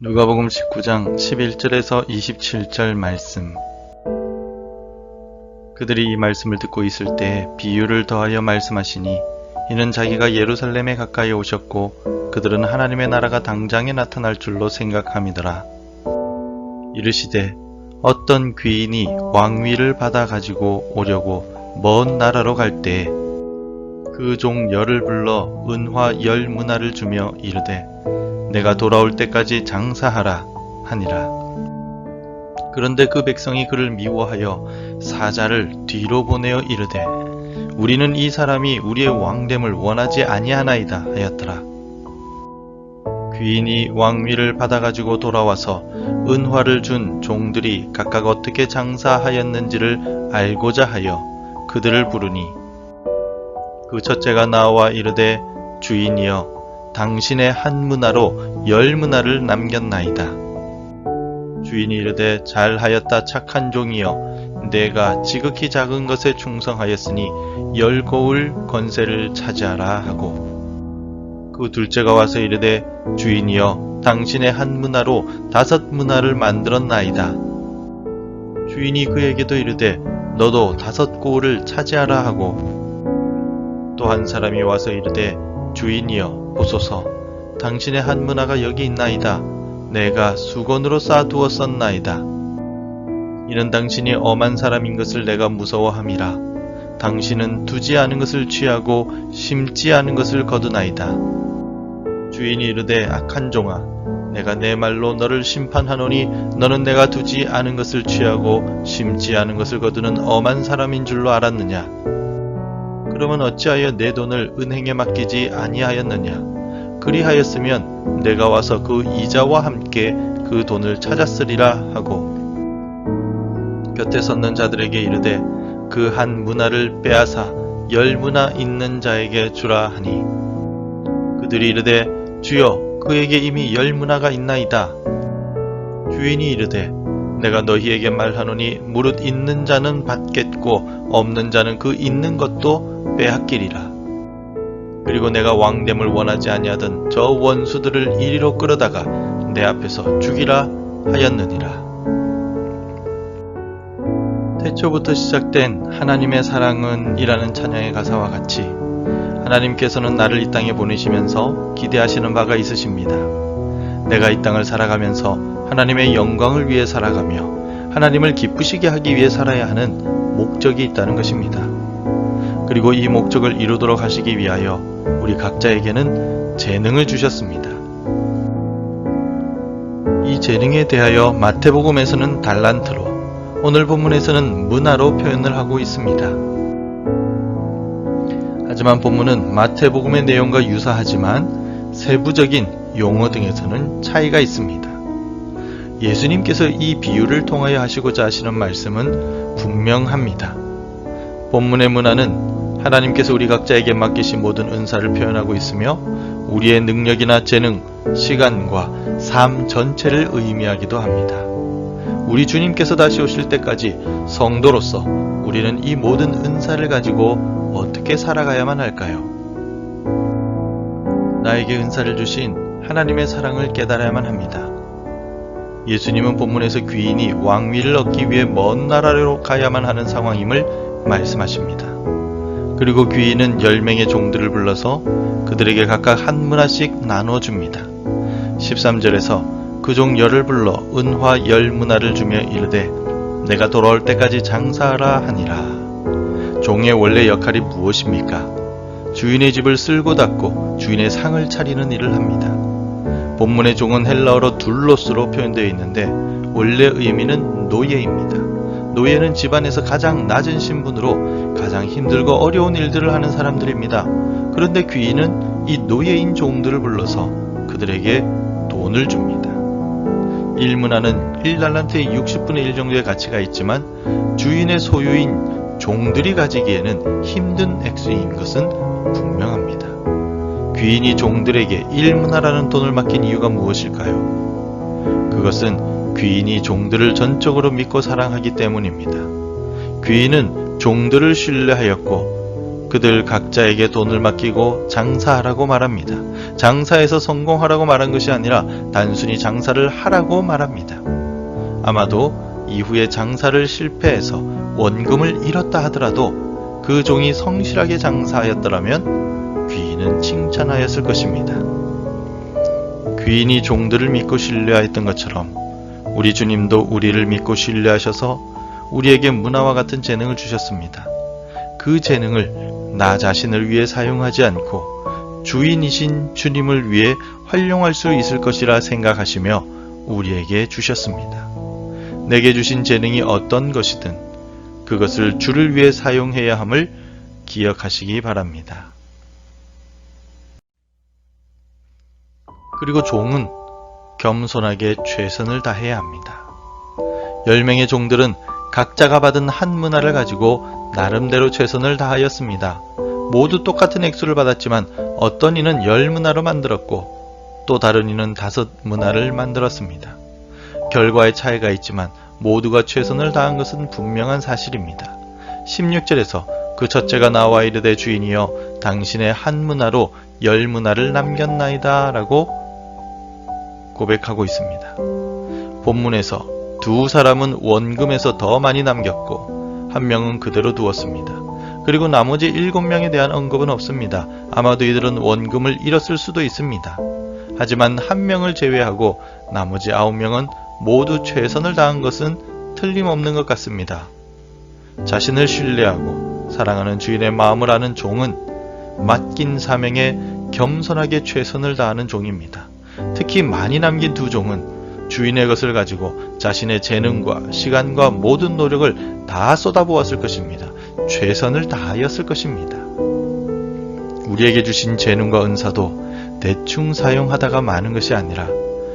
누가복음 19장 11절에서 27절 말씀. 그들이 이 말씀을 듣고 있을 때 비유를 더하여 말씀하시니 이는 자기가 예루살렘에 가까이 오셨고 그들은 하나님의 나라가 당장에 나타날 줄로 생각함이더라. 이르시되 어떤 귀인이 왕위를 받아 가지고 오려고 먼 나라로 갈 때에 그 종 열을 불러 은화 10문화를 주며 이르되 내가 돌아올 때까지 장사하라 하니라. 그런데 그 백성이 그를 미워하여 사자를 뒤로 보내어 이르되 우리는 이 사람이 우리의 왕됨을 원하지 아니하나이다 하였더라. 귀인이 왕위를 받아가지고 돌아와서 은화를 준 종들이 각각 어떻게 장사하였는지를 알고자 하여 그들을 부르니 그 첫째가 나와 이르되 주인이여 당신의 한 문화로 10문화를 남겼나이다. 주인이 이르되 잘하였다 착한 종이여 내가 지극히 작은 것에 충성하였으니 10고을 권세를 차지하라 하고 그 둘째가 와서 이르되 주인이여 당신의 한 문화로 5문화를 만들었나이다. 주인이 그에게도 이르되 너도 5고을을 차지하라 하고 또 한 사람이 와서 이르되 주인이여 보소서 당신의 한 문화가 여기 있나이다. 내가 수건으로 쌓아두었었나이다. 이는 당신이 엄한 사람인 것을 내가 무서워함이라. 당신은 두지 않은 것을 취하고 심지 않은 것을 거두나이다. 주인이 이르되 악한 종아 내가 내 말로 너를 심판하노니 너는 내가 두지 않은 것을 취하고 심지 않은 것을 거두는 엄한 사람인 줄로 알았느냐. 그러면 어찌하여 내 돈을 은행에 맡기지 아니하였느냐. 그리하였으면 내가 와서 그 이자와 함께 그 돈을 찾았으리라 하고 곁에 섰는 자들에게 이르되 그 한 문화를 빼앗아 10문화 있는 자에게 주라 하니 그들이 이르되 주여 그에게 이미 10문화가 있나이다. 주인이 이르되 내가 너희에게 말하노니 무릇 있는 자는 받겠고 없는 자는 그 있는 것도 빼앗기리라. 그리고 내가 왕됨을 원하지 아니하던 저 원수들을 이리로 끌어다가 내 앞에서 죽이라 하였느니라. 태초부터 시작된 하나님의 사랑은 이라는 찬양의 가사와 같이 하나님께서는 나를 이 땅에 보내시면서 기대하시는 바가 있으십니다. 내가 이 땅을 살아가면서 하나님의 영광을 위해 살아가며 하나님을 기쁘시게 하기 위해 살아야 하는 목적이 있다는 것입니다. 그리고 이 목적을 이루도록 하시기 위하여 우리 각자에게는 재능을 주셨습니다. 이 재능에 대하여 마태복음에서는 달란트로, 오늘 본문에서는 문화로 표현을 하고 있습니다. 하지만 본문은 마태복음의 내용과 유사하지만 세부적인 용어 등에서는 차이가 있습니다. 예수님께서 이 비유를 통하여 하시고자 하시는 말씀은 분명합니다. 본문의 문화는 하나님께서 우리 각자에게 맡기신 모든 은사를 표현하고 있으며 우리의 능력이나 재능, 시간과 삶 전체를 의미하기도 합니다. 우리 주님께서 다시 오실 때까지 성도로서 우리는 이 모든 은사를 가지고 어떻게 살아가야만 할까요? 나에게 은사를 주신 하나님의 사랑을 깨달아야만 합니다. 예수님은 본문에서 귀인이 왕위를 얻기 위해 먼 나라로 가야만 하는 상황임을 말씀하십니다. 그리고 귀인은 10명의 종들을 불러서 그들에게 각각 한 문화씩 나눠줍니다. 13절에서 그 종 열을 불러 은화 10문화를 주며 이르되 내가 돌아올 때까지 장사하라 하니라. 종의 원래 역할이 무엇입니까? 주인의 집을 쓸고 닦고 주인의 상을 차리는 일을 합니다. 본문의 종은 헬라어로 둘로스로 표현되어 있는데 원래 의미는 노예입니다. 노예는 집안에서 가장 낮은 신분으로 가장 힘들고 어려운 일들을 하는 사람들입니다. 그런데 귀인은 이 노예인 종들을 불러서 그들에게 돈을 줍니다. 1문화는 1달란트의 60분의 1 정도의 가치가 있지만 주인의 소유인 종들이 가지기에는 힘든 액수인 것은 분명합니다. 귀인이 종들에게 1문화라는 돈을 맡긴 이유가 무엇일까요? 그것은 귀인이 종들을 전적으로 믿고 사랑하기 때문입니다. 귀인은 종들을 신뢰하였고 그들 각자에게 돈을 맡기고 장사하라고 말합니다. 장사해서 성공하라고 말한 것이 아니라 단순히 장사를 하라고 말합니다. 아마도 이후에 장사를 실패해서 원금을 잃었다 하더라도 그 종이 성실하게 장사하였더라면 귀인은 칭찬하였을 것입니다. 귀인이 종들을 믿고 신뢰하였던 것처럼 우리 주님도 우리를 믿고 신뢰하셔서 우리에게 문화와 같은 재능을 주셨습니다. 그 재능을 나 자신을 위해 사용하지 않고 주인이신 주님을 위해 활용할 수 있을 것이라 생각하시며 우리에게 주셨습니다. 내게 주신 재능이 어떤 것이든 그것을 주를 위해 사용해야 함을 기억하시기 바랍니다. 그리고 종은 겸손하게 최선을 다해야 합니다. 10명의 종들은 각자가 받은 한 문화를 가지고 나름대로 최선을 다하였습니다. 모두 똑같은 액수를 받았지만 어떤 이는 10문화로 만들었고 또 다른 이는 5문화를 만들었습니다. 결과에 차이가 있지만 모두가 최선을 다한 것은 분명한 사실입니다. 16절에서 그 첫째가 나와 이르되 주인이여 당신의 한 문화로 10문화를 남겼나이다 라고 고백하고 있습니다. 본문에서 두 사람은 원금에서 더 많이 남겼고 한 명은 그대로 두었습니다. 그리고 나머지 7명에 대한 언급은 없습니다. 아마도 이들은 원금을 잃었을 수도 있습니다. 하지만 한 명을 제외하고 나머지 9명은 모두 최선을 다한 것은 틀림없는 것 같습니다. 자신을 신뢰하고 사랑하는 주인의 마음을 아는 종은 맡긴 사명에 겸손하게 최선을 다하는 종입니다. 특히 많이 남긴 두 종은 주인의 것을 가지고 자신의 재능과 시간과 모든 노력을 다 쏟아부었을 것입니다. 최선을 다하였을 것입니다. 우리에게 주신 재능과 은사도 대충 사용하다가 마는 것이 아니라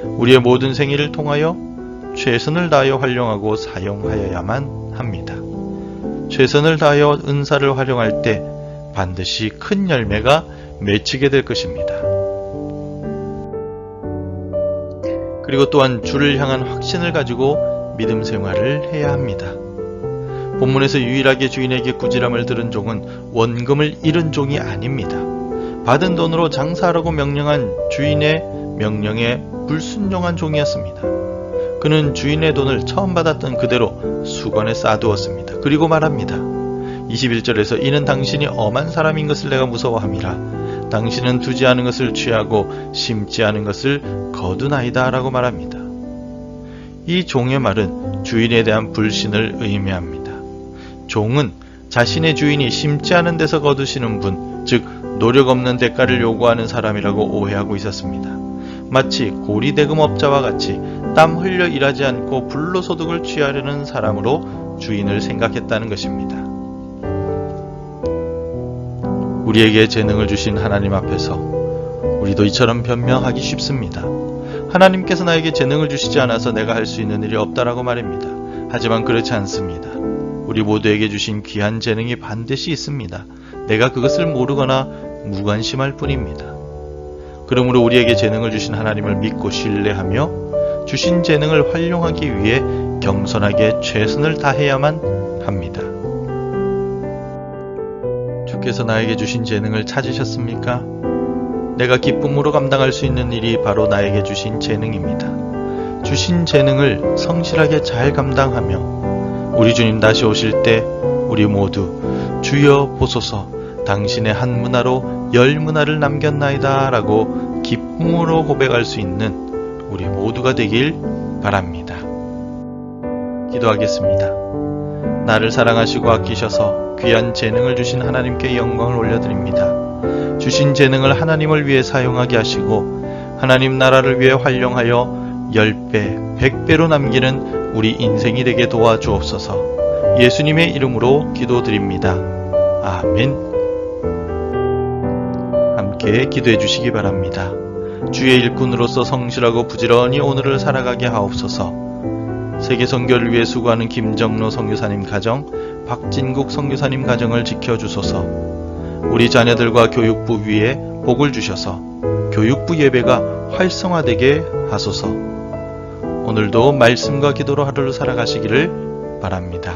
우리의 모든 생애를 통하여 최선을 다하여 활용하고 사용하여야만 합니다. 최선을 다하여 은사를 활용할 때 반드시 큰 열매가 맺히게 될 것입니다. 그리고 또한 주를 향한 확신을 가지고 믿음 생활을 해야 합니다. 본문에서 유일하게 주인에게 꾸지람을 들은 종은 원금을 잃은 종이 아닙니다. 받은 돈으로 장사하라고 명령한 주인의 명령에 불순종한 종이었습니다. 그는 주인의 돈을 처음 받았던 그대로 수건에 쌓아두었습니다. 그리고 말합니다. 21절에서 이는 당신이 엄한 사람인 것을 내가 무서워함이라. 당신은 두지 않은 것을 취하고 심지 않은 것을 거두나이다 라고 말합니다. 이 종의 말은 주인에 대한 불신을 의미합니다. 종은 자신의 주인이 심지 않은 데서 거두시는 분, 즉 노력 없는 대가를 요구하는 사람이라고 오해하고 있었습니다. 마치 고리대금업자와 같이 땀 흘려 일하지 않고 불로소득을 취하려는 사람으로 주인을 생각했다는 것입니다. 우리에게 재능을 주신 하나님 앞에서 우리도 이처럼 변명하기 쉽습니다. 하나님께서 나에게 재능을 주시지 않아서 내가 할 수 있는 일이 없다라고 말입니다. 하지만 그렇지 않습니다. 우리 모두에게 주신 귀한 재능이 반드시 있습니다. 내가 그것을 모르거나 무관심할 뿐입니다. 그러므로 우리에게 재능을 주신 하나님을 믿고 신뢰하며 주신 재능을 활용하기 위해 겸손하게 최선을 다해야만 합니다. 주께서 나에게 주신 재능을 찾으셨습니까? 내가 기쁨으로 감당할 수 있는 일이 바로 나에게 주신 재능입니다. 주신 재능을 성실하게 잘 감당하며 우리 주님 다시 오실 때 우리 모두 주여 보소서 당신의 한 문화로 10문화를 남겼나이다 라고 기쁨으로 고백할 수 있는 우리 모두가 되길 바랍니다. 기도하겠습니다. 나를 사랑하시고 아끼셔서 귀한 재능을 주신 하나님께 영광을 올려드립니다. 주신 재능을 하나님을 위해 사용하게 하시고 하나님 나라를 위해 활용하여 10배, 100배로 남기는 우리 인생이 되게 도와주옵소서. 예수님의 이름으로 기도드립니다. 아멘. 함께 기도해 주시기 바랍니다. 주의 일꾼으로서 성실하고 부지런히 오늘을 살아가게 하옵소서. 세계 선교를 위해 수고하는 김정로 선교사님 가정, 박진국 선교사님 가정을 지켜주소서. 우리 자녀들과 교육부 위에 복을 주셔서 교육부 예배가 활성화되게 하소서. 오늘도 말씀과 기도로 하루를 살아가시기를 바랍니다.